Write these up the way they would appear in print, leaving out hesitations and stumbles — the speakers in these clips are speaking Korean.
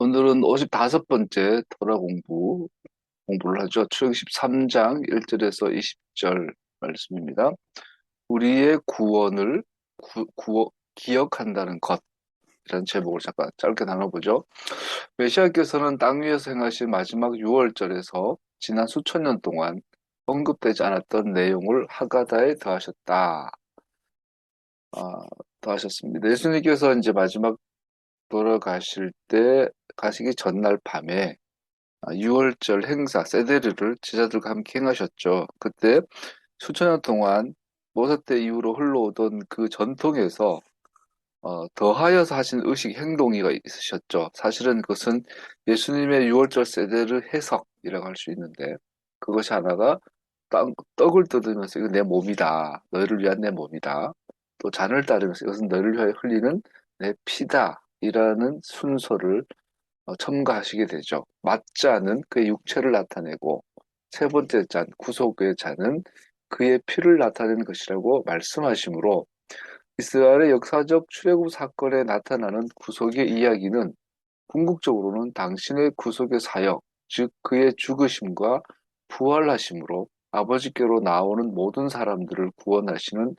오늘은 55번째 토라 공부를 하죠. 출애굽기 13장 1절에서 20절 말씀입니다. 우리의 구원을 기억한다는 것이라는 제목을 잠깐 짧게 나눠보죠. 메시아께서는 땅 위에서 행하신 마지막 6월절에서 지난 수천 년 동안 언급되지 않았던 내용을 하가다에 더하셨습니다. 예수님께서 이제 마지막 돌아가실 때 가시기 전날 밤에 6월절 행사 세데르를 제자들과 함께 행하셨죠. 그때 수천 년 동안 모세 때 이후로 흘러오던 그 전통에서 더하여서 하신 의식 행동이가 있으셨죠. 사실은 그것은 예수님의 6월절 세데르 해석이라고 할 수 있는데 그것이 하나가 떡을 뜯으면서 이거 내 몸이다. 너희를 위한 내 몸이다. 또 잔을 따르면서 이것은 너희를 위하여 흘리는 내 피다. 이라는 순서를 첨가하시게 되죠. 맞자는 그의 육체를 나타내고 세 번째 잔, 구속의 잔은 그의 피를 나타내는 것이라고 말씀하시므로 이스라엘의 역사적 출애굽 사건에 나타나는 구속의 이야기는 궁극적으로는 당신의 구속의 사역, 즉 그의 죽으심과 부활하심으로 아버지께로 나오는 모든 사람들을 구원하시는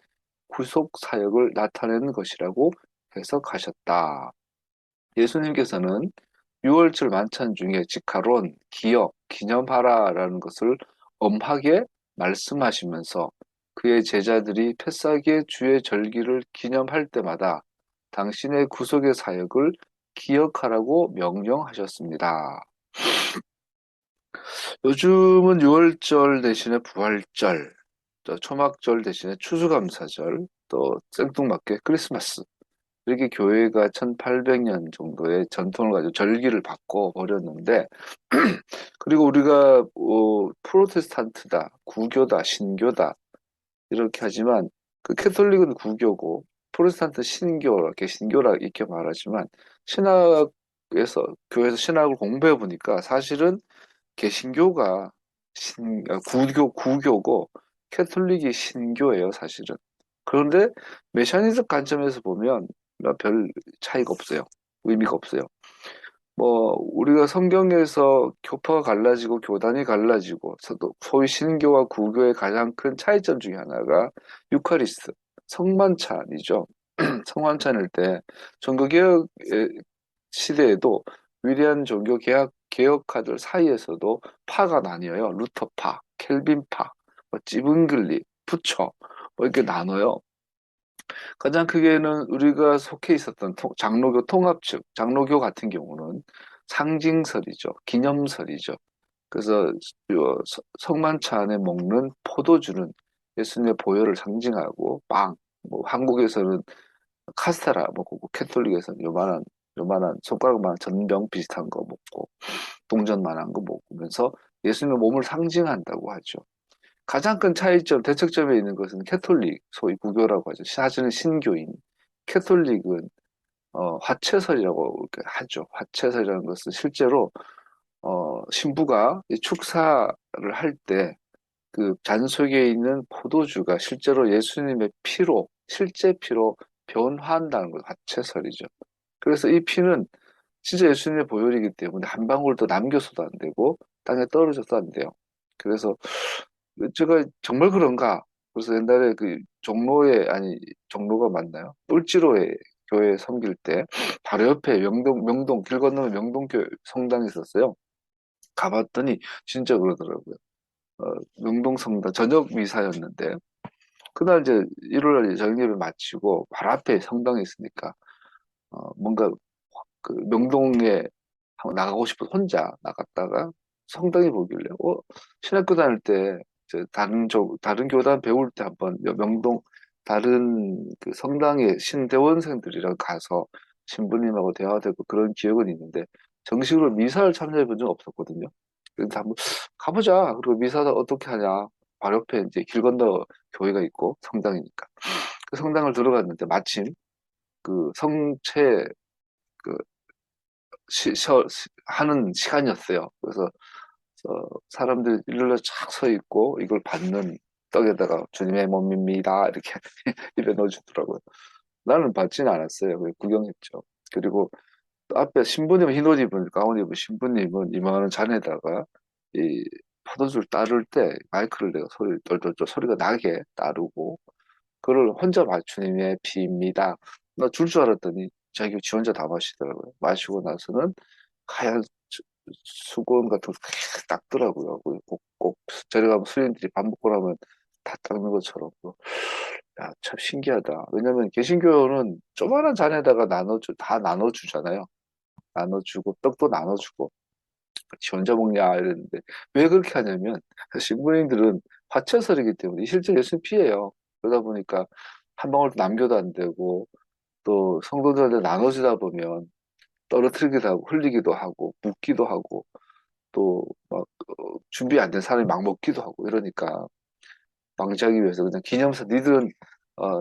구속 사역을 나타내는 것이라고 해석하셨다. 예수님께서는 6월절 만찬 중에 지카론, 기념하라라는 것을 엄하게 말씀하시면서 그의 제자들이 패사기의 주의 절기를 기념할 때마다 당신의 구속의 사역을 기억하라고 명령하셨습니다. 요즘은 6월절 대신에 부활절, 또 초막절 대신에 추수감사절, 또 생뚱맞게 크리스마스 이렇게 교회가 1800년 정도의 전통을 가지고 절기를 바꿔 버렸는데 그리고 우리가 프로테스탄트다, 구교다, 신교다 이렇게 하지만 그 캐톨릭은 구교고 프로테스탄트 신교, 개신교라 이렇게 말하지만 신학에서 교회에서 신학을 공부해 보니까 사실은 개신교가 구교고 캐톨릭이 신교예요, 사실은. 그런데 메시아니즘 관점에서 보면 별 차이가 없어요. 의미가 없어요. 뭐 우리가 성경에서 교파가 갈라지고 교단이 갈라지고 소위 신교와 구교의 가장 큰 차이점 중에 하나가 유카리스트, 성만찬이죠. 성만찬일 때 종교개혁 시대에도 위대한 종교 개혁가들 사이에서도 파가 나뉘어요. 루터파, 켈빈파, 뭐 찌붕글리, 부처 뭐 이렇게 나눠요. 가장 크게는 우리가 속해 있었던 장로교 통합 측, 장로교 같은 경우는 상징설이죠. 기념설이죠. 그래서 성만찬에 먹는 포도주는 예수님의 보혈을 상징하고 뭐 한국에서는 카스테라 먹고 캐톨릭에서는 요만한 손가락만한 전병 비슷한 거 먹고 동전만한 거 먹으면서 예수님의 몸을 상징한다고 하죠. 가장 큰 차이점, 대척점에 있는 것은 캐톨릭, 소위 구교라고 하죠. 사실은 신교인. 캐톨릭은 화채설이라고 이렇게 하죠. 화채설이라는 것은 실제로 신부가 이 축사를 할 때 그 잔 속에 있는 포도주가 실제로 예수님의 피로, 실제 피로 변화한다는 것, 화채설이죠. 그래서 이 피는 진짜 예수님의 보혈이기 때문에 한 방울도 남겨서도 안 되고 땅에 떨어져도 안 돼요. 그래서 제가 정말 그런가? 그래서 옛날에 그 종로가 맞나요? 을지로에 교회 섬길 때 바로 옆에 명동 길 건너면 명동교회 성당이 있었어요. 가봤더니 진짜 그러더라고요. 명동 성당 저녁 미사였는데 그날 이제 일요일날 저녁 예배 마치고 바로 앞에 성당이 있으니까 뭔가 그 명동에 한번 나가고 싶어 혼자 나갔다가 성당에 보길래 신학교 다닐 때 이제 다른 교단 배울 때 한번 명동 다른 그 성당의 신대원생들이랑 가서 신부님하고 대화되고 그런 기억은 있는데 정식으로 미사를 참여해 본 적은 없었거든요. 그래서 한번 가보자. 그리고 미사를 어떻게 하냐. 바로 옆에 이제 길 건너 교회가 있고 성당이니까. 그 성당을 들어갔는데 마침 그 성체 그 하는 시간이었어요. 그래서 사람들이 일렬로 쫙 서 있고 이걸 받는 떡에다가 주님의 몸입니다. 이렇게 입에 넣어주더라고요. 나는 받지는 않았어요. 그냥 구경했죠. 그리고 앞에 신부님은 흰 옷 입은 가운 입은 신부님은 이만한 잔에다가 이 포도주를 따를 때 마이크를 내가 소리 똘똘똘 소리가 나게 따르고 그걸 혼자 주님의 피입니다. 나 줄 줄 알았더니 자기 지 혼자 다 마시더라고요. 마시고 나서는 하얀 수건 같은 거 닦더라고요. 꼭 저리 가면 스님들이 밥 먹고 나면 다 닦는 것처럼. 야, 참 신기하다. 왜냐면 개신교는 조그만한 잔에다가 다 나눠주잖아요. 나눠주고 떡도 나눠주고 지 혼자 먹냐 이랬는데 왜 그렇게 하냐면 신부님들은 화채설이기 때문에 실제 예수님 피해요. 그러다 보니까 한 방울 남겨도 안 되고 또 성도들한테 나눠주다 보면 떨어뜨리기도 하고 흘리기도 하고 묻기도 하고 또 막 준비 안 된 사람이 막 먹기도 하고 이러니까 방지하기 위해서 그냥 기념사 니들은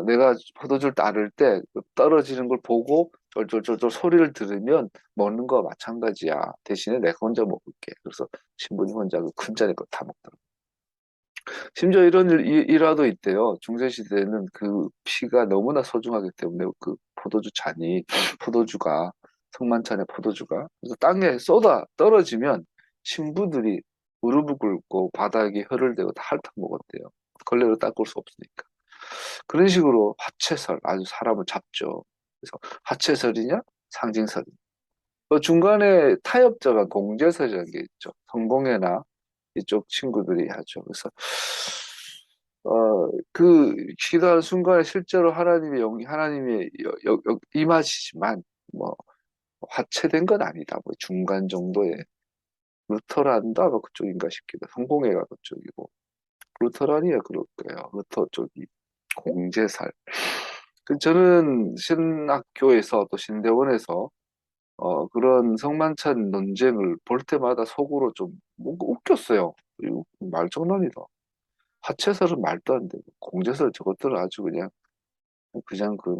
내가 포도주를 따를 때 떨어지는 걸 보고 쫄쫄쫄쫄 소리를 들으면 먹는 거와 마찬가지야. 대신에 내가 혼자 먹을게. 그래서 신부님 혼자 그 큰 잔에 거 다 먹더라고. 심지어 이런 일화도 있대요. 중세시대에는 그 피가 너무나 소중하기 때문에 그 포도주 잔이, 포도주가, 성만찬의 포도주가, 그래서 땅에 쏟아 떨어지면 신부들이 무릎을 꿇고 바닥에 혀를 대고 다 핥아 먹었대요. 걸레로 닦을 수 없으니까. 그런 식으로 화채설, 아주 사람을 잡죠. 그래서 화채설이냐, 상징설이냐. 그 중간에 타협자가 공제설이라는 게 있죠. 성공회나 이쪽 친구들이 하죠. 그래서 그 기도하는 순간에 실제로 하나님의 임하시지만 뭐 화체된 건 아니다. 뭐 중간 정도의 루터란도 아마 그쪽인가 싶기도. 성공회가 그쪽이고 루터란이야 그럴 거예요. 루터 쪽이 공제살. 저는 신학교에서 또 신대원에서 그런 성만찬 논쟁을 볼 때마다 속으로 좀 뭔가 웃겼어요. 이거 말장난이다. 하체설은 말도 안 되고 공제설 저것들은 아주 그냥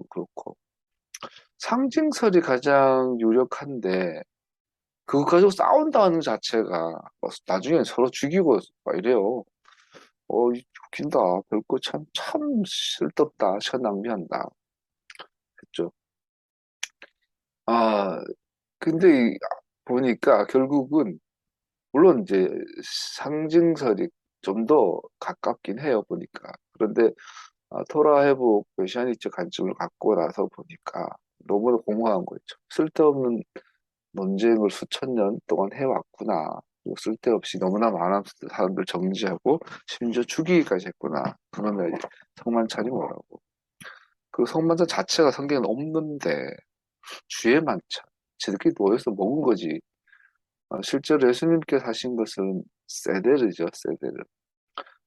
그렇고 상징설이 가장 유력한데 그거 가지고 싸운다는 자체가 나중에 서로 죽이고 막 이래요. 웃긴다. 별거 참 쓸데없다. 시간 낭비한다. 그죠? 아, 근데 보니까 결국은 물론 이제 상징설이 좀 더 가깝긴 해요, 보니까. 그런데 토라 회복 메시아니적 관점을 갖고 나서 보니까 너무나 공허한 거죠. 쓸데없는 논쟁을 수천 년 동안 해왔구나. 그리고 쓸데없이 너무나 많은 사람들 정지하고 심지어 죽이기까지 했구나. 그러면 이제 성만찬이 뭐라고. 그 성만찬 자체가 성경에 없는데 주의 만찬. 지들끼리 모여서 먹은 거지. 실제로 예수님께서 하신 것은 세데르죠, 세데르.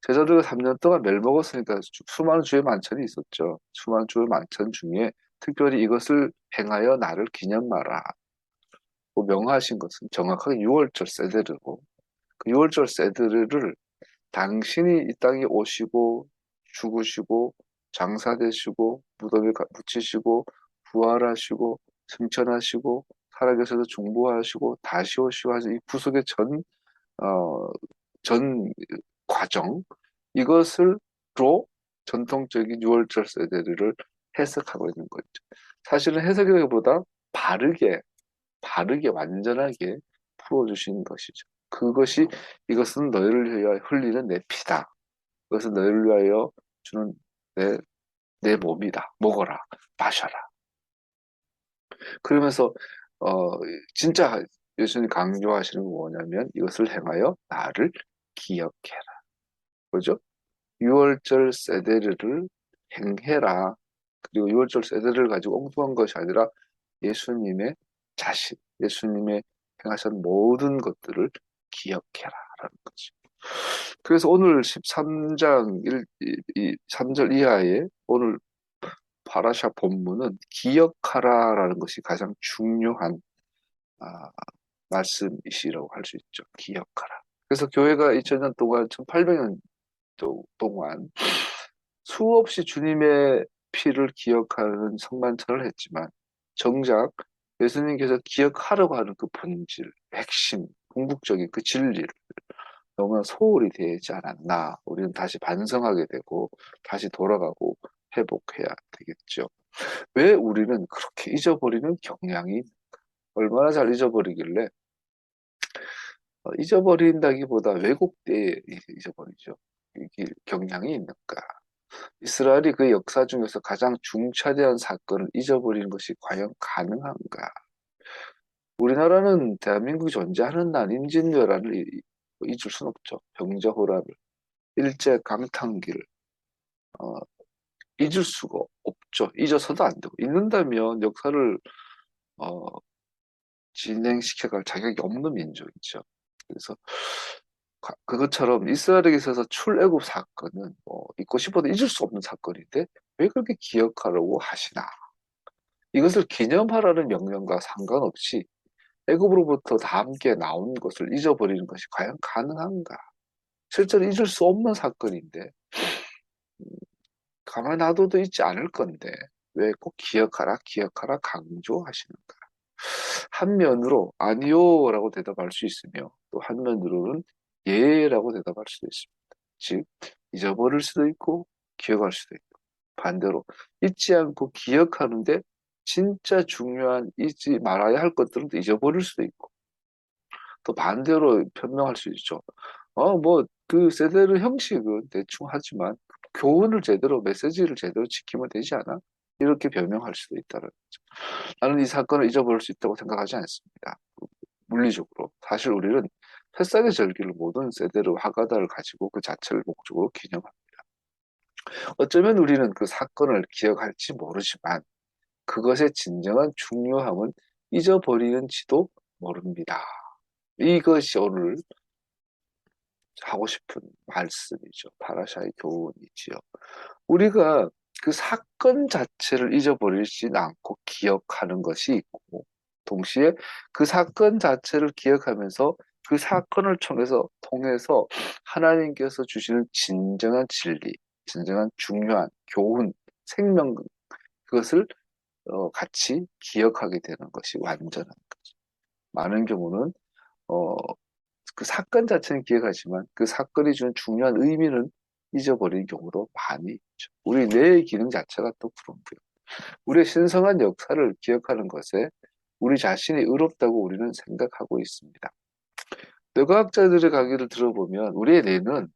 제자들과 3년 동안 매일 먹었으니까 수많은 주의 만찬이 있었죠. 수많은 주의 만찬 중에 특별히 이것을 행하여 나를 기념하라. 고 명하신 것은 정확하게 6월절 세데르고 그 6월절 세데르를 당신이 이 땅에 오시고 죽으시고 장사되시고 무덤에 묻히시고 부활하시고 승천하시고 살아계셔서 중보하시고 다시 오시고 하신 이 구속의 어, 전 과정 이것을로 전통적인 6월절 세대를 해석하고 있는 거죠. 사실은 해석이라기보다 바르게 완전하게 풀어주신 것이죠. 그것이 이것은 너희를 위하여 흘리는 내 피다. 이것은 너희를 위하여 주는 내 몸이다. 먹어라, 마셔라. 그러면서 어, 진짜 예수님 강조하시는 건 뭐냐면 이것을 행하여 나를 기억해라. 그죠? 6월절 세데르를 행해라. 그리고 6월절 세데르를 가지고 엉뚱한 것이 아니라 예수님의 자신, 예수님의 행하신 모든 것들을 기억해라라는 거죠. 그래서 오늘 13장 3절 이하에 오늘 파라샤 본문은 기억하라라는 것이 가장 중요한 아, 말씀이시라고 할 수 있죠. 기억하라. 그래서 교회가 2000년 동안, 1800년 동안 수없이 주님의 피를 기억하는 성만찬을 했지만 정작 예수님께서 기억하려고 하는 그 본질, 핵심, 궁극적인 그 진리를 너무나 소홀히 대하지 않았나. 우리는 다시 반성하게 되고 다시 돌아가고 회복해야 되겠죠. 왜 우리는 그렇게 잊어버리는 경향이 얼마나 잘 잊어버리길래 잊어버린다기보다 왜곡돼 잊어버리죠. 이게 경향이 있는가? 이스라엘이 그 역사 중에서 가장 중차대한 사건을 잊어버리는 것이 과연 가능한가? 우리나라는 대한민국이 존재하는 날 임진왜란을 잊을 순 없죠. 병자호란을, 일제 강탕기를 어, 잊을 수가 없죠. 잊어서도 안 되고 잊는다면 역사를 어, 진행시켜갈 자격이 없는 민족이죠. 그래서 그것처럼 이스라엘에게 있어서 출애굽 사건은 잊고 싶어도 잊을 수 없는 사건인데 왜 그렇게 기억하려고 하시나? 이것을 기념하라는 명령과 상관없이 애굽으로부터 다 함께 나온 것을 잊어버리는 것이 과연 가능한가? 실제로 잊을 수 없는 사건인데 가만 놔둬도 잊지 않을 건데 왜 꼭 기억하라 기억하라 강조하시는가? 한면으로 아니요라고 대답할 수 있으며 또 한면으로는 예라고 대답할 수도 있습니다. 즉 잊어버릴 수도 있고 기억할 수도 있고 반대로 잊지 않고 기억하는데 진짜 중요한 잊지 말아야 할 것들은 또 잊어버릴 수도 있고 또 반대로 변명할 수 있죠. 뭐 그 세대의 형식은 대충 하지만 교훈을 제대로 메시지를 제대로 지키면 되지 않아? 이렇게 변명할 수도 있다는 거죠. 나는 이 사건을 잊어버릴 수 있다고 생각하지 않습니다. 물리적으로 사실 우리는 새싹의 절기를 모든 세대로 하가다를 가지고 그 자체를 목적으로 기념합니다. 어쩌면 우리는 그 사건을 기억할지 모르지만 그것의 진정한 중요함은 잊어버리는지도 모릅니다. 이것이 오늘 하고 싶은 말씀이죠. 파라샤의 교훈이지요. 우리가 그 사건 자체를 잊어버리진 않고 기억하는 것이 있고, 동시에 그 사건 자체를 기억하면서 그 사건을 통해서 하나님께서 주시는 진정한 진리, 진정한 중요한 교훈, 생명, 그것을 같이 기억하게 되는 것이 완전한 거죠. 많은 경우는 어, 그 사건 자체는 기억하지만 그 사건이 준 중요한 의미는 잊어버리는 경우도 많이 있죠. 우리 뇌의 기능 자체가 또 그런 거예요. 우리의 신성한 역사를 기억하는 것에 우리 자신이 의롭다고 우리는 생각하고 있습니다. 뇌과학자들의 강의를 들어보면 우리의 뇌는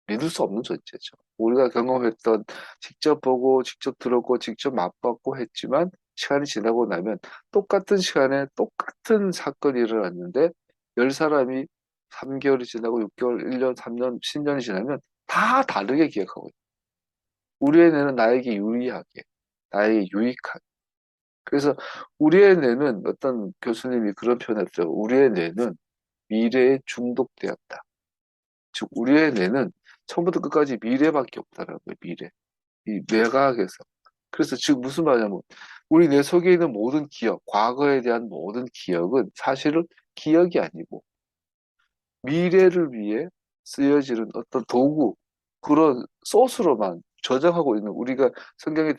믿을 수 없는 존재죠. 우리가 경험했던, 직접 보고, 직접 들었고, 직접 맛봤고 했지만, 시간이 지나고 나면 똑같은 시간에 똑같은 사건이 일어났는데, 10사람이 3개월이 지나고 6개월, 1년, 3년, 10년이 지나면 다 다르게 기억하고 있어요. 우리의 뇌는 나에게 유리하게, 나에게 유익하게. 그래서 우리의 뇌는 어떤 교수님이 그런 표현을 했죠. 우리의 뇌는 미래에 중독되었다. 즉, 우리의 뇌는 처음부터 끝까지 미래밖에 없다라는 거예요, 미래. 이 뇌과학에서. 그래서 지금 무슨 말이냐면, 우리 뇌 속에 있는 모든 기억, 과거에 대한 모든 기억은 사실은 기억이 아니고, 미래를 위해 쓰여지는 어떤 도구, 그런 소스로만 저장하고 있는 우리가 성경에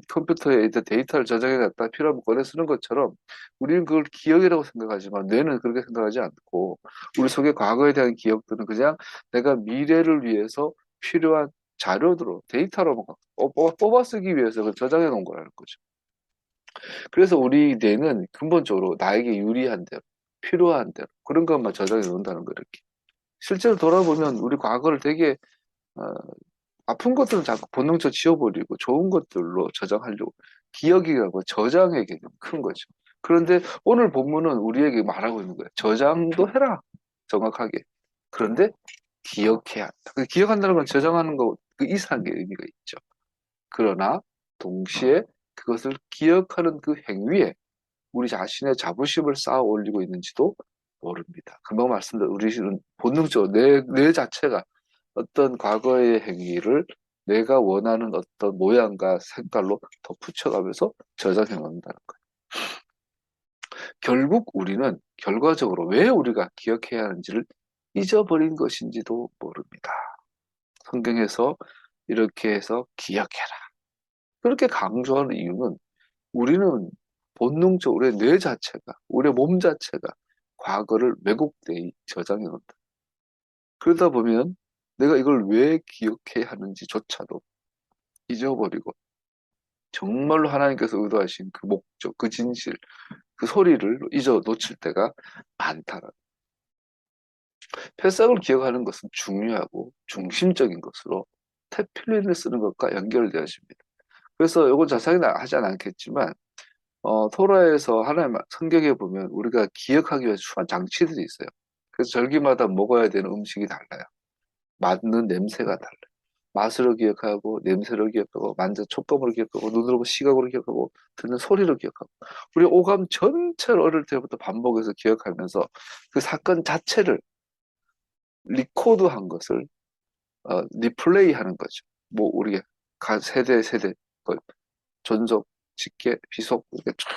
컴퓨터에 있는 데이터를 저장해 놨다 필요하면 꺼내 쓰는 것처럼 우리는 그걸 기억이라고 생각하지만 뇌는 그렇게 생각하지 않고 우리 속의 과거에 대한 기억들은 그냥 내가 미래를 위해서 필요한 자료들로 데이터로만 뽑아 쓰기 위해서 그걸 저장해 놓은 거라는 거죠. 그래서 우리 뇌는 근본적으로 나에게 유리한 대로 필요한 대로 그런 것만 저장해 놓는다는 거예요. 이렇게. 실제로 돌아보면 우리 과거를 되게 어, 아픈 것들은 자꾸 본능적으로 지워버리고 좋은 것들로 저장하려고 기억이라고 저장의 개념 큰 거죠. 그런데 오늘 본문은 우리에게 말하고 있는 거예요. 저장도 해라. 정확하게. 그런데 기억해야 한다. 기억한다는 건 저장하는 거 그 이상의 의미가 있죠. 그러나 동시에 그것을 기억하는 그 행위에 우리 자신의 자부심을 쌓아 올리고 있는지도 모릅니다. 금방 말씀드린 우리는 본능적으로 내 자체가 어떤 과거의 행위를 내가 원하는 어떤 모양과 색깔로 덧붙여가면서 저장해 놓는다는 거예요. 결국 우리는 결과적으로 왜 우리가 기억해야 하는지를 잊어버린 것인지도 모릅니다. 성경에서 이렇게 해서 기억해라. 그렇게 강조하는 이유는 우리는 본능적으로 우리의 뇌 자체가, 우리의 몸 자체가 과거를 왜곡되이 저장해 놓는다. 그러다 보면 내가 이걸 왜 기억해야 하는지조차도 잊어버리고 정말로 하나님께서 의도하신 그 목적, 그 진실, 그 소리를 잊어 놓칠 때가 많다라. 패석을 기억하는 것은 중요하고 중심적인 것으로 테필린을 쓰는 것과 연결되어집니다. 그래서 이건 자세히 하진 않겠지만 토라에서 하나님 성경에 보면 우리가 기억하기 위해 수많은 장치들이 있어요. 그래서 절기마다 먹어야 되는 음식이 달라요. 맡는 냄새가 달라요. 맛으로 기억하고 냄새로 기억하고 만져 촉감으로 기억하고 눈으로 시각으로 기억하고 듣는 소리로 기억하고 우리 오감 전체를 어릴 때부터 반복해서 기억하면서 그 사건 자체를 리코드한 것을 리플레이 하는 거죠. 뭐 우리가 세대 세대 그 전속 직계 비속 이렇게 쫙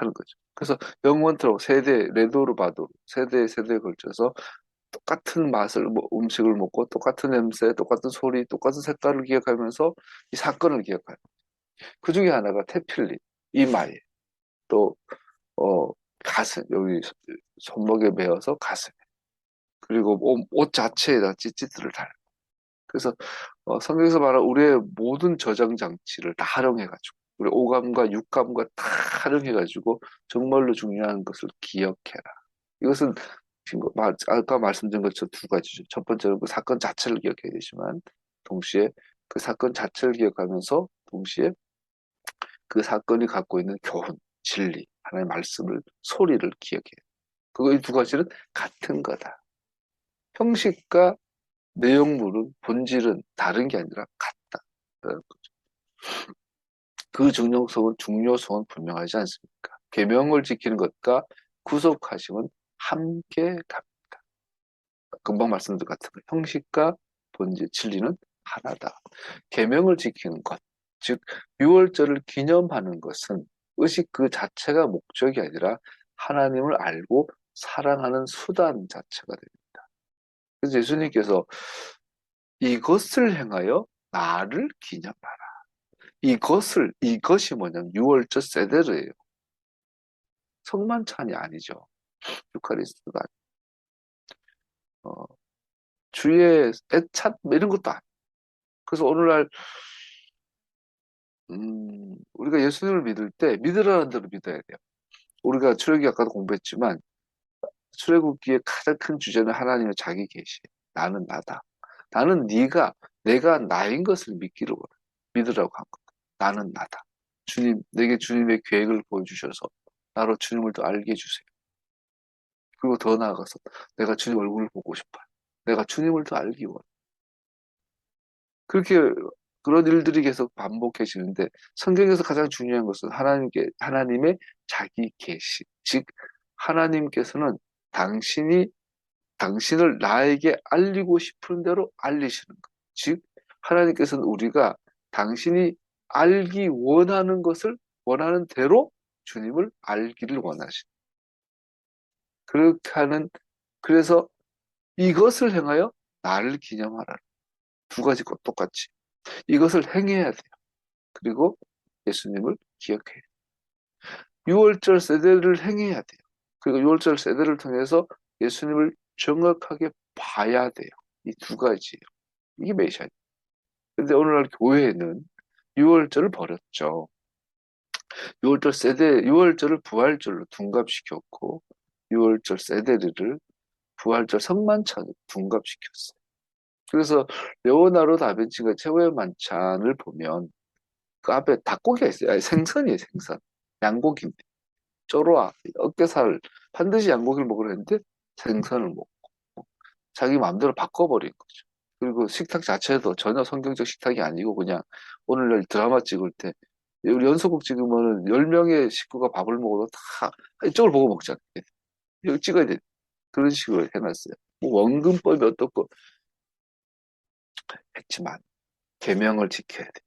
하는 거죠. 그래서 영원토록 세대 레도로 봐도 세대 세대에 걸쳐서 똑같은 맛을 음식을 먹고 똑같은 냄새, 똑같은 소리, 똑같은 색깔을 기억하면서 이 사건을 기억하는. 그 중에 하나가 테필린, 이마에 또 가슴 여기 손목에 메어서 가슴 그리고 옷 자체에다 찌찌들을 달고. 그래서 성경에서 말하는 우리의 모든 저장 장치를 다 활용해가지고 우리 오감과 육감과 다 활용해가지고 정말로 중요한 것을 기억해라. 이것은 지금 아까 말씀드린 것처럼 두 가지죠. 첫 번째는 그 사건 자체를 기억해야 되지만 동시에 그 사건 자체를 기억하면서 동시에 그 사건이 갖고 있는 교훈, 진리, 하나의 말씀을 소리를 기억해요. 그거 이 두 가지는 같은 거다. 형식과 내용물은 본질은 다른 게 아니라 같다. 그 중요성은 분명하지 않습니까? 계명을 지키는 것과 구속하심은 함께 갑니다. 금방 말씀드린 것 같은 거. 형식과 본질, 진리는 하나다. 계명을 지키는 것, 즉 유월절을 기념하는 것은 의식 그 자체가 목적이 아니라 하나님을 알고 사랑하는 수단 자체가 됩니다. 그래서 예수님께서 이것을 행하여 나를 기념하라. 이것이 뭐냐면 유월절 세대르예요. 성만찬이 아니죠. 유카리스트가 어, 주의 애찬 뭐 이런 것도 아니에요. 그래서 오늘날 우리가 예수님을 믿을 때 믿으라는 대로 믿어야 돼요. 우리가 출애굽기 아까도 공부했지만 출애굽기의 가장 큰 주제는 하나님의 자기 계시. 나는 나다. 나는 내가 나인 것을 믿기를 원해. 믿으라고 한 것. 나는 나다. 주님, 내게 주님의 계획을 보여주셔서 나로 주님을 더 알게 해주세요. 그리고 더 나아가서 내가 주님 얼굴을 보고 싶어요. 내가 주님을 더 알기 원해. 그렇게 그런 일들이 계속 반복해지는데 성경에서 가장 중요한 것은 하나님의 자기 계시. 즉 하나님께서는 당신을 나에게 알리고 싶은 대로 알리시는 것. 즉 하나님께서는 우리가 당신이 알기 원하는 것을 원하는 대로 주님을 알기를 원하시. 그렇게 하는 그래서 이것을 행하여 나를 기념하라. 두 가지 것 똑같이 이것을 행해야 돼요. 그리고 예수님을 기억해야 돼요. 유월절 세대를 행해야 돼요. 그리고 유월절 세대를 통해서 예수님을 정확하게 봐야 돼요. 이 두 가지예요. 이게 메시아예요. 근데 오늘날 교회는 유월절을 버렸죠. 유월절을 부활절로 둔갑시켰고, 유월절 세대를 부활절 성만찬으로 둔갑시켰어요. 그래서 레오나르도 다빈치가 최후의 만찬을 보면 그 앞에 닭고기가 있어요. 아니, 생선이에요, 생선. 양고기인데. 쪼로아, 어깨살, 반드시 양고기를 먹으려 했는데 생선을 먹고 자기 마음대로 바꿔버린 거죠. 그리고 식탁 자체도 전혀 성경적 식탁이 아니고 그냥 오늘날 드라마 찍을 때 우리 연속극 찍으면은 10명의 식구가 밥을 먹어도 다 이쪽을 보고 먹잖아요. 여기 찍어야 돼. 그런 식으로 해놨어요. 뭐 원근법이 어떻고 했지만 계명을 지켜야 돼.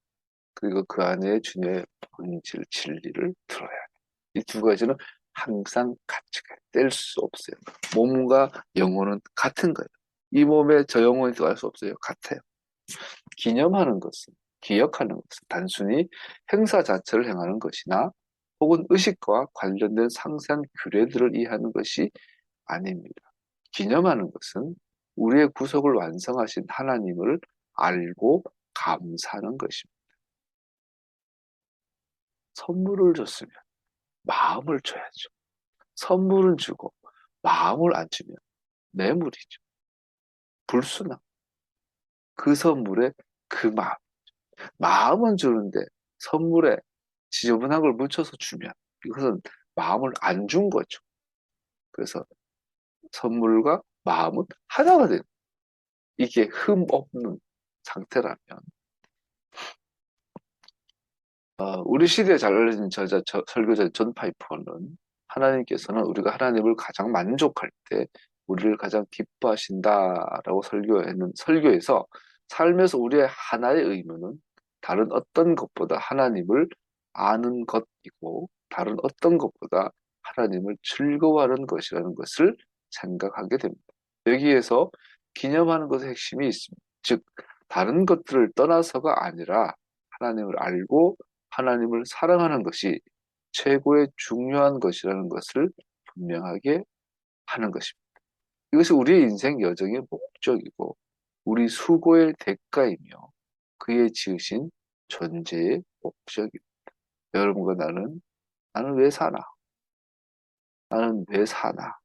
그리고 그 안에 주님의 본질 진리를 들어야 돼. 이 두 가지는 항상 같이 가요. 뗄 수 없어요. 몸과 영혼은 같은 거예요. 이 몸에 저 영혼이 들어갈 수 없어요. 같아요. 기념하는 것은, 기억하는 것은 단순히 행사 자체를 행하는 것이나 혹은 의식과 관련된 상세한 규례들을 이해하는 것이 아닙니다. 기념하는 것은 우리의 구속을 완성하신 하나님을 알고 감사하는 것입니다. 선물을 줬으면 마음을 줘야죠. 선물을 주고 마음을 안 주면 뇌물이죠. 불순한 그 선물에 그 마음. 마음은 주는데 선물에 지저분한 걸 묻혀서 주면 이것은 마음을 안 준 거죠. 그래서 선물과 마음은 하나가 되는 이게 흠 없는 상태라면 우리 시대에 잘 알려진 설교자 존 파이퍼는 하나님께서는 우리가 하나님을 가장 만족할 때 우리를 가장 기뻐하신다라고 설교했는 설교에서 삶에서 우리의 하나의 의무는 다른 어떤 것보다 하나님을 아는 것이고 다른 어떤 것보다 하나님을 즐거워하는 것이라는 것을 생각하게 됩니다. 여기에서 기념하는 것의 핵심이 있습니다. 즉 다른 것들을 떠나서가 아니라 하나님을 알고 하나님을 사랑하는 것이 최고의 중요한 것이라는 것을 분명하게 하는 것입니다. 이것이 우리의 인생 여정의 목적이고 우리 수고의 대가이며 그의 지으신 존재의 목적입니다. 여러분과 나는 왜 사나? 나는 왜 사나?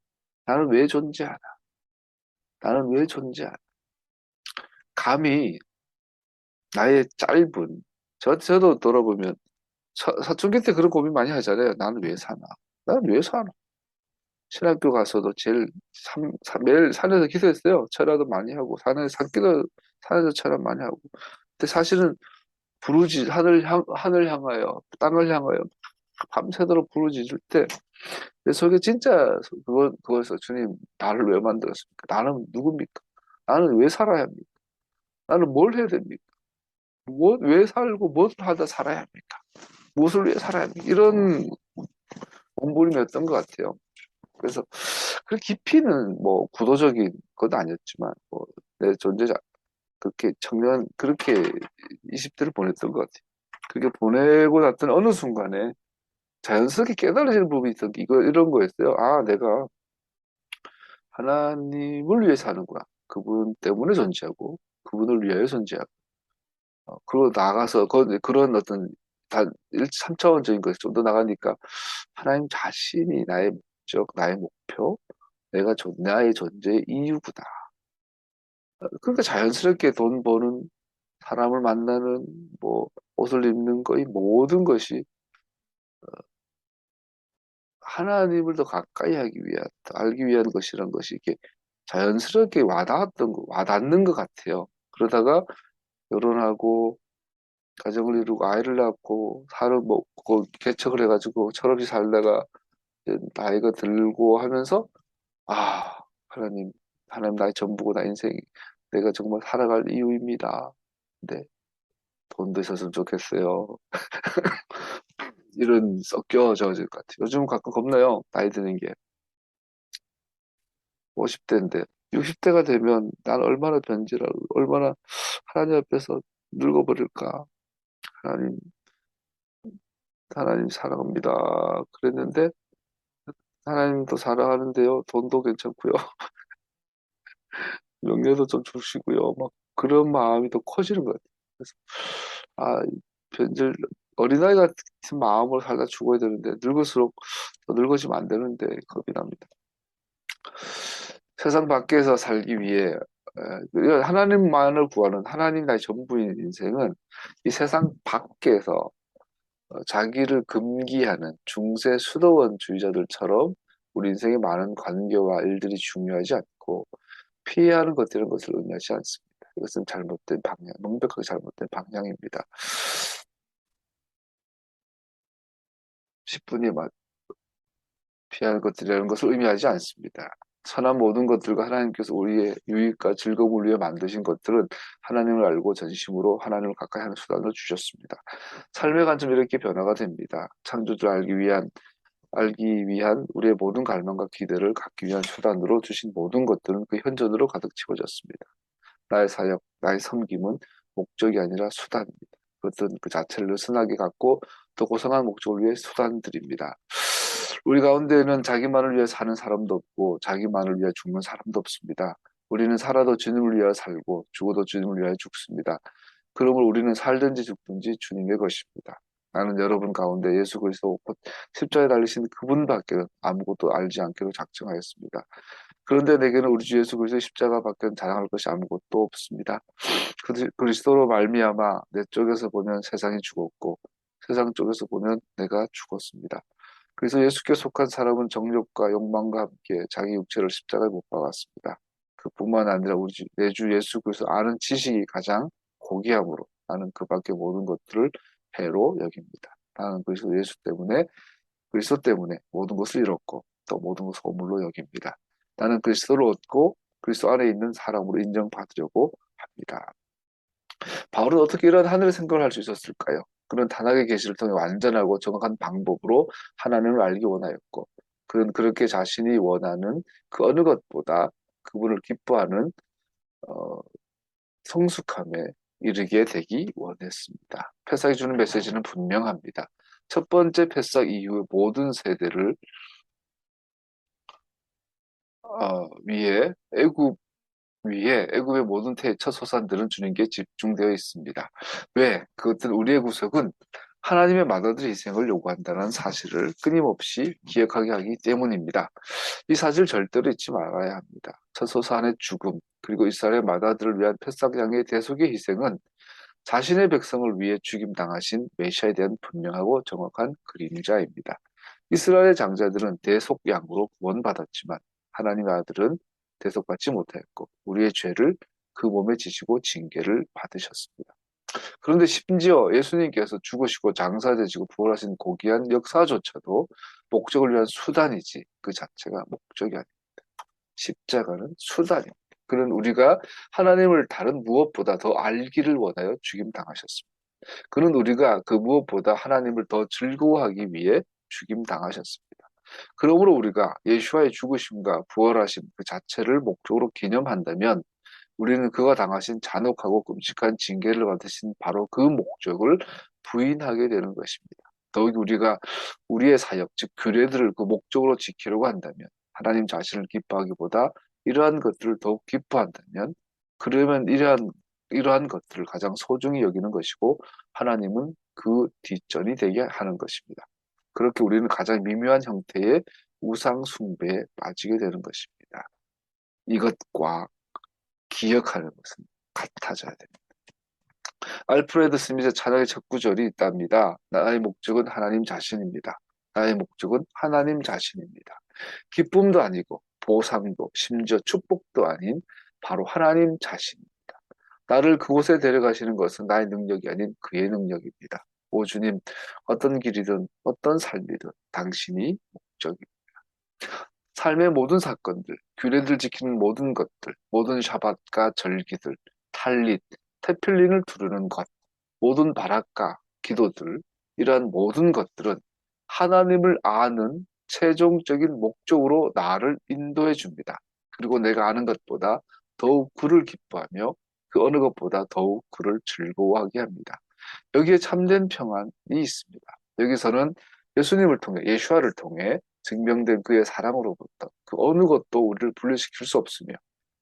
나는 왜 존재하나? 나는 왜 존재하나? 감히 나의 짧은 저도 돌아보면 사춘기 때 그런 고민 많이 하잖아요. 나는 왜 사나? 나는 왜 사나? 신학교 가서도 매일 산에서 기도했어요. 철야도 많이 하고, 산에서 철야 많이 하고. 근데 사실은 하늘 향하여, 땅을 향하여 밤새도록 부르짖을 때, 내 속에 진짜 그거였어. 주님, 나를 왜 만들었습니까? 나는 누굽니까? 나는 왜 살아야 합니까? 나는 뭘 해야 됩니까? 왜 살고, 무엇을 하다 살아야 합니까? 무엇을 위해 살아야 합니까? 이런 몸부림이었던 것 같아요. 그래서 그 깊이는 뭐 구도적인 건 아니었지만 뭐 내 존재자 그렇게 그렇게 20대를 보냈던 것 같아요. 그게 보내고 났더니 어느 순간에 자연스럽게 깨달아지는 부분이 있던 게 이런 거였어요. 아, 내가 하나님을 위해 사는구나. 그분 때문에 존재하고 그분을 위하여 존재하고 그리고 나가서 그런 어떤 단 3차원적인 것이 좀 더 나가니까 하나님 자신이 나의 목적, 나의 목표, 나의 존재의 이유구나. 그러니까 자연스럽게 돈 버는, 사람을 만나는, 뭐, 옷을 입는 거의 모든 것이 하나님을 더 가까이 하기 위한, 더 알기 위한 것이란 것이 이게 자연스럽게 와닿는 것 같아요. 그러다가 결혼하고, 가정을 이루고, 아이를 낳고, 먹고, 개척을 해가지고, 철없이 살다가, 이제 나이가 들고 하면서, 아, 하나님, 하나님 나의 전부고, 나 인생, 내가 정말 살아갈 이유입니다. 네. 돈도 있었으면 좋겠어요. 이런 섞여져질 것 같아요. 요즘 가끔 겁나요. 나이 드는 게. 50대인데. 60대가 되면 난 얼마나 변질하고, 얼마나 하나님 앞에서 늙어버릴까. 하나님, 하나님 사랑합니다. 그랬는데, 하나님도 사랑하는데요. 돈도 괜찮고요. 명예도 좀 주시고요. 막 그런 마음이 더 커지는 것 같아요. 그래서, 아, 이 변질, 어린아이 같은 마음으로 살다 죽어야 되는데, 늙을수록 더 늙어지면 안 되는데, 겁이 납니다. 세상 밖에서 살기 위해 하나님만을 구하는 하나님 나의 전부인 인생은 이 세상 밖에서 자기를 금기하는 중세 수도원주의자들처럼 우리 인생의 많은 관계와 일들이 중요하지 않고 피해야 하는 것 이런 것을 의미하지 않습니다. 이것은 잘못된 방향, 명백하게 잘못된 방향입니다. 10분이 피할 것들이라는 것을 의미하지 않습니다. 선한 모든 것들과 하나님께서 우리의 유익과 즐거움을 위해 만드신 것들은 하나님을 알고 전심으로 하나님을 가까이 하는 수단으로 주셨습니다. 삶의 관점이 이렇게 변화가 됩니다. 창조주를 알기 위한 우리의 모든 갈망과 기대를 갖기 위한 수단으로 주신 모든 것들은 그 현존으로 가득 채워졌습니다. 나의 사역, 나의 섬김은 목적이 아니라 수단입니다. 그것은 그 자체를 느슨하게 갖고 더 고상한 목적을 위해 수단들입니다. 우리 가운데는 자기만을 위해 사는 사람도 없고 자기만을 위해 죽는 사람도 없습니다. 우리는 살아도 주님을 위하여 살고 죽어도 주님을 위하여 죽습니다. 그러므로 우리는 살든지 죽든지 주님의 것입니다. 나는 여러분 가운데 예수 그리스도 곧 십자가에 달리신 그분밖에 아무것도 알지 않기로 작정하였습니다. 그런데 내게는 우리 주 예수 그리스도의 십자가밖에 자랑할 것이 아무것도 없습니다. 그리스도로 말미암아 내 쪽에서 보면 세상이 죽었고 세상 쪽에서 보면 내가 죽었습니다. 그래서 예수께 속한 사람은 정욕과 욕망과 함께 자기 육체를 십자가에 못 박았습니다. 그뿐만 아니라 내 주 예수 그리스도 아는 지식이 가장 고귀함으로 나는 그 밖의 모든 것들을 해로 여깁니다. 나는 그리스도 때문에 모든 것을 잃었고 또 모든 것을 허물로 여깁니다. 나는 그리스도를 얻고 그리스도 안에 있는 사람으로 인정받으려고 합니다. 바울은 어떻게 이런 하늘의 생각을 할 수 있었을까요? 그는 단약의 계시를 통해 완전하고 정확한 방법으로 하나님을 알기 원하였고, 그는 그렇게 자신이 원하는 그 어느 것보다 그분을 기뻐하는 어, 성숙함에 이르게 되기 원했습니다. 패삭이 주는 메시지는 분명합니다. 첫 번째 패삭 이후의 모든 세대를 위에 애굽의 모든 첫 소산들은 주님께 집중되어 있습니다. 왜? 그것은 우리의 구속은 하나님의 맏아들의 희생을 요구한다는 사실을 끊임없이 기억하게 하기 때문입니다. 이 사실 절대로 잊지 말아야 합니다. 첫 소산의 죽음, 그리고 이스라엘의 맏아들을 위한 패싹양의 대속의 희생은 자신의 백성을 위해 죽임당하신 메시아에 대한 분명하고 정확한 그림자입니다. 이스라엘의 장자들은 대속양으로 구원받았지만 하나님의 아들은 대속받지 못하였고 우리의 죄를 그 몸에 지시고 징계를 받으셨습니다. 그런데 심지어 예수님께서 죽으시고 장사되시고 부활하신 고귀한 역사조차도 목적을 위한 수단이지 그 자체가 목적이 아닙니다. 십자가는 수단입니다. 그는 우리가 하나님을 다른 무엇보다 더 알기를 원하여 죽임당하셨습니다. 그는 우리가 그 무엇보다 하나님을 더 즐거워하기 위해 죽임당하셨습니다. 그러므로 우리가 예수와의 죽으심과 부활하심 그 자체를 목적으로 기념한다면 우리는 그가 당하신 잔혹하고 끔찍한 징계를 받으신 바로 그 목적을 부인하게 되는 것입니다. 더욱이 우리가 우리의 사역, 즉 규례들을 그 목적으로 지키려고 한다면 하나님 자신을 기뻐하기보다 이러한 것들을 더욱 기뻐한다면 그러면 이러한 것들을 가장 소중히 여기는 것이고 하나님은 그 뒷전이 되게 하는 것입니다. 그렇게 우리는 가장 미묘한 형태의 우상 숭배에 빠지게 되는 것입니다. 이것과 기억하는 것은 같아져야 됩니다. 알프레드 스미스의 찬양의 첫 구절이 있답니다. 나의 목적은 하나님 자신입니다. 나의 목적은 하나님 자신입니다. 기쁨도 아니고 보상도 심지어 축복도 아닌 바로 하나님 자신입니다. 나를 그곳에 데려가시는 것은 나의 능력이 아닌 그의 능력입니다. 오 주님, 어떤 길이든 어떤 삶이든 당신이 목적입니다. 삶의 모든 사건들, 규례들 지키는 모든 것들, 모든 샤밧과 절기들, 탈릿, 테필린을 두르는 것, 모든 바라까, 기도들, 이러한 모든 것들은 하나님을 아는 최종적인 목적으로 나를 인도해 줍니다. 그리고 내가 아는 것보다 더욱 그를 기뻐하며 그 어느 것보다 더욱 그를 즐거워하게 합니다. 여기에 참된 평안이 있습니다. 여기서는 예수님을 통해, 예수아를 통해 증명된 그의 사랑으로부터 그 어느 것도 우리를 분리시킬 수 없으며,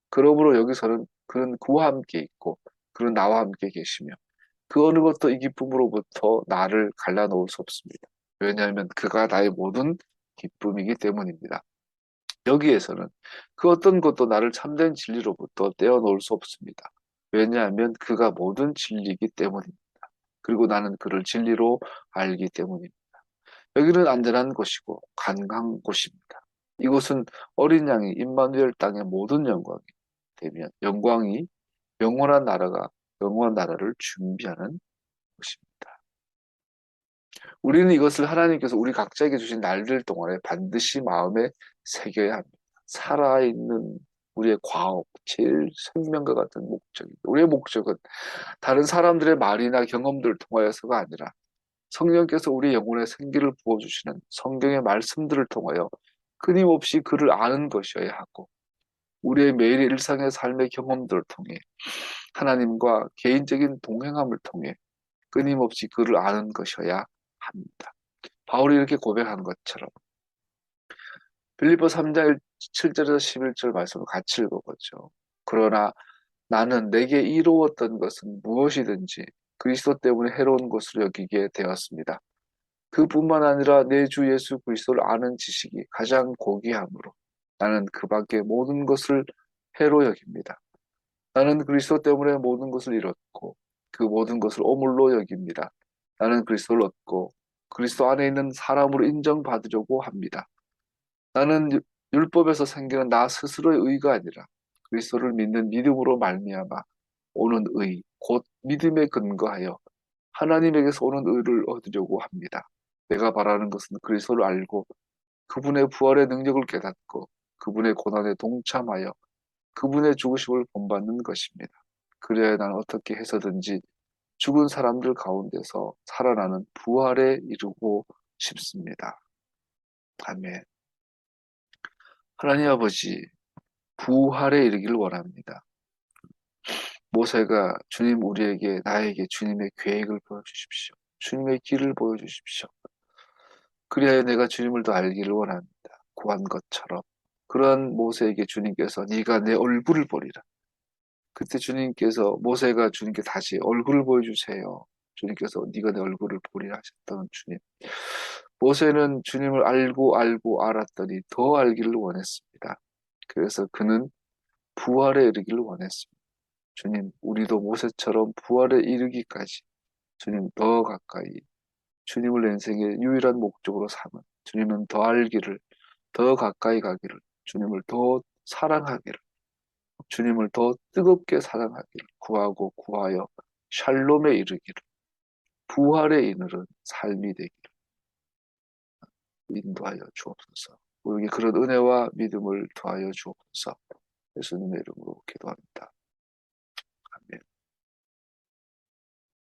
그러므로 여기서는 그는 그와 함께 있고, 그는 나와 함께 계시며, 그 어느 것도 이 기쁨으로부터 나를 갈라놓을 수 없습니다. 왜냐하면 그가 나의 모든 기쁨이기 때문입니다. 여기에서는 그 어떤 것도 나를 참된 진리로부터 떼어놓을 수 없습니다. 왜냐하면 그가 모든 진리이기 때문입니다. 그리고 나는 그를 진리로 알기 때문입니다. 여기는 안전한 곳이고 강한 곳입니다. 이곳은 어린 양이 임마누엘 땅의 모든 영광이 되면 영광이 영원한 나라를 준비하는 곳입니다. 우리는 이것을 하나님께서 우리 각자에게 주신 날들 동안에 반드시 마음에 새겨야 합니다. 살아있는 우리의 과업, 제일 생명과 같은 목적입니다. 우리의 목적은 다른 사람들의 말이나 경험들을 통하여서가 아니라 성령께서 우리 영혼에 생기를 부어주시는 성경의 말씀들을 통하여 끊임없이 그를 아는 것이어야 하고 우리의 매일 일상의 삶의 경험들을 통해 하나님과 개인적인 동행함을 통해 끊임없이 그를 아는 것이어야 합니다. 바울이 이렇게 고백한 것처럼 빌립보 3장 7절에서 11절 말씀을 같이 읽어보죠. 그러나 나는 내게 이루었던 것은 무엇이든지 그리스도 때문에 해로운 것으로 여기게 되었습니다. 그뿐만 아니라 내 주 예수 그리스도를 아는 지식이 가장 고귀함으로 나는 그 밖의 모든 것을 해로 여깁니다. 나는 그리스도 때문에 모든 것을 잃었고 그 모든 것을 오물로 여깁니다. 나는 그리스도를 얻고 그리스도 안에 있는 사람으로 인정받으려고 합니다. 나는 율법에서 생기는 나 스스로의 의가 아니라 그리스도를 믿는 믿음으로 말미암아 오는 의, 곧 믿음에 근거하여 하나님에게서 오는 의를 얻으려고 합니다. 내가 바라는 것은 그리스도를 알고 그분의 부활의 능력을 깨닫고 그분의 고난에 동참하여 그분의 죽으심을 본받는 것입니다. 그래야 나는 어떻게 해서든지 죽은 사람들 가운데서 살아나는 부활에 이르고 싶습니다. 아멘. 하나님 아버지, 부활에 이르기를 원합니다. 모세가 주님 우리에게 나에게 주님의 계획을 보여주십시오. 주님의 길을 보여주십시오. 그리하여 내가 주님을 더 알기를 원합니다. 구한 것처럼. 그러한 모세에게 주님께서 네가 내 얼굴을 보리라. 그때 주님께서 모세가 주님께 다시 얼굴을 보여주세요. 주님께서 네가 내 얼굴을 보리라 하셨던 주님. 모세는 주님을 알고 알았더니 더 알기를 원했습니다. 그래서 그는 부활에 이르기를 원했습니다. 주님, 우리도 모세처럼 부활에 이르기까지 주님 더 가까이 주님을 내 인생의 유일한 목적으로 삼은 주님은 더 알기를 더 가까이 가기를 주님을 더 사랑하기를 주님을 더 뜨겁게 사랑하기를 구하고 구하여 샬롬에 이르기를 부활에 이르는 삶이 되기를 인도하여 주옵소서. 우리에게 그런 은혜와 믿음을 더하여 주옵소서. 예수님의 이름으로 기도합니다.